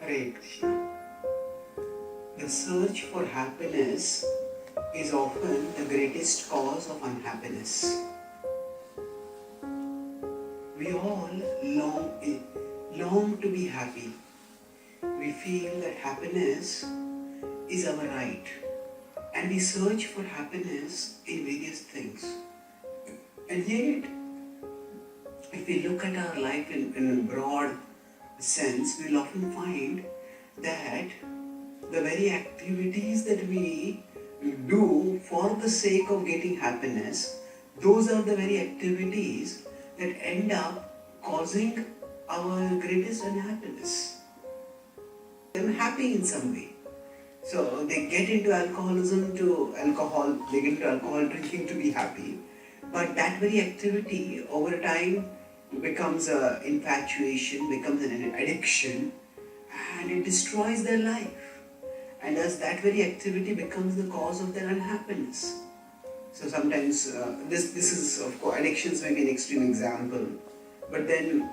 Hare Krishna. The search for happiness is often the greatest cause of unhappiness. We all long to be happy. We feel that happiness is our right, and we search for happiness in various things. And yet, if we look at our life in a broad sense, we'll often find that the very activities that we do for the sake of getting happiness, those are the very activities that end up causing our greatest unhappiness. They're happy in some way. So they get into they get into alcohol drinking to be happy. But that very activity over time becomes an infatuation, becomes an addiction, and it destroys their life. And thus that very activity becomes the cause of their unhappiness. So sometimes this is, of course, addictions may be an extreme example, but then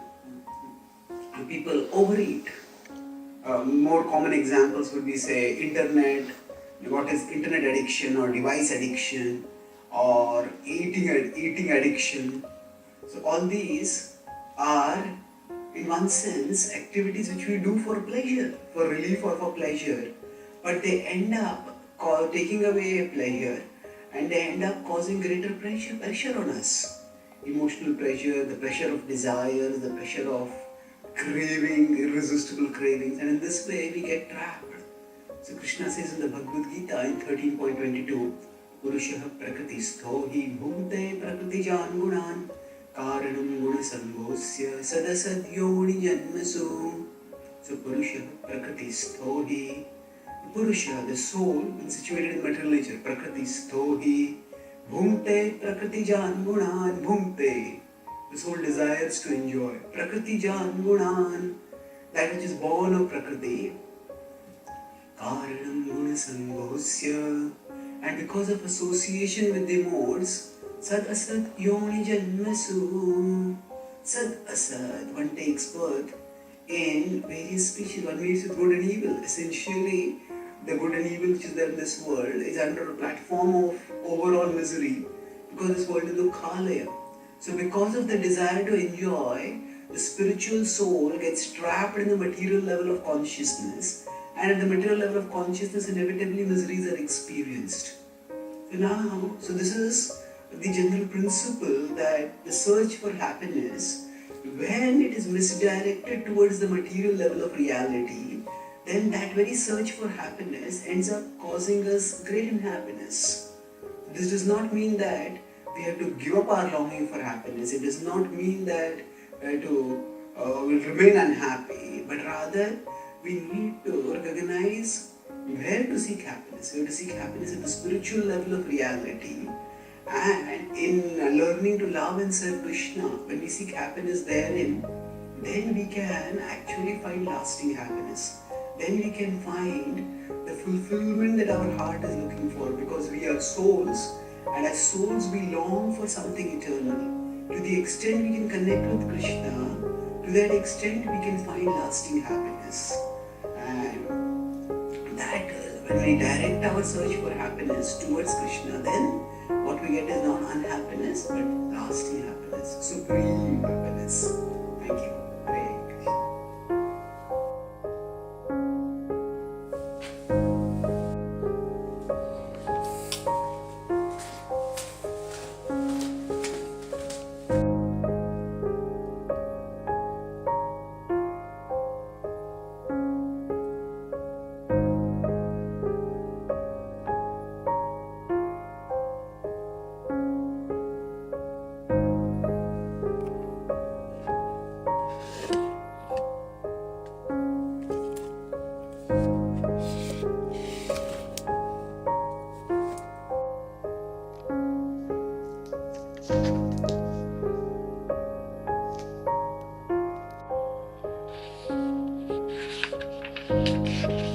people overeat. More common examples would be, say, internet, what is internet addiction or device addiction or eating addiction. So all these are, in one sense, activities which we do for pleasure, for relief or for pleasure, but they end up taking away pleasure, and they end up causing greater pressure on us. Emotional pressure, the pressure of desires, the pressure of craving, irresistible cravings, and in this way we get trapped. So Krishna says in the Bhagavad Gita in 13.22, Purushaha prakristho hi bhute prakritijan gunan karanam gunasangosya sadasad yoni janmasu. So Purushaha prakristho hi, Purusha, the soul, when situated in material nature, prakristho hi bhute prakritijan gunan bhute. The soul desires to enjoy. Prakriti jan gunan, that which is born of Prakriti. Karanam gunasangosya. And because of association with the modes, sad asad yoni janmasu. Sad asad, one takes birth in various species. One meets with good and evil. Essentially, the good and evil which is there in this world is under a platform of overall misery, because this world is Dukhalaya. So because of the desire to enjoy, the spiritual soul gets trapped in the material level of consciousness, and at the material level of consciousness, inevitably miseries are experienced. So this is the general principle, that the search for happiness, when it is misdirected towards the material level of reality, then that very search for happiness ends up causing us great unhappiness. This does not mean that we have to give up our longing for happiness. It does not mean that we'll remain unhappy, but rather we need to recognize where to seek happiness. We have to seek happiness at the spiritual level of reality, and in learning to love and serve Krishna, when we seek happiness therein, then we can actually find lasting happiness. Then we can find the fulfillment that our heart is looking for, because we are souls. And as souls, we long for something eternal. To the extent we can connect with Krishna, to that extent we can find lasting happiness. And that when we direct our search for happiness towards Krishna, then what we get is not unhappiness, but lasting happiness, supreme happiness. Thank you. Hare Krishna.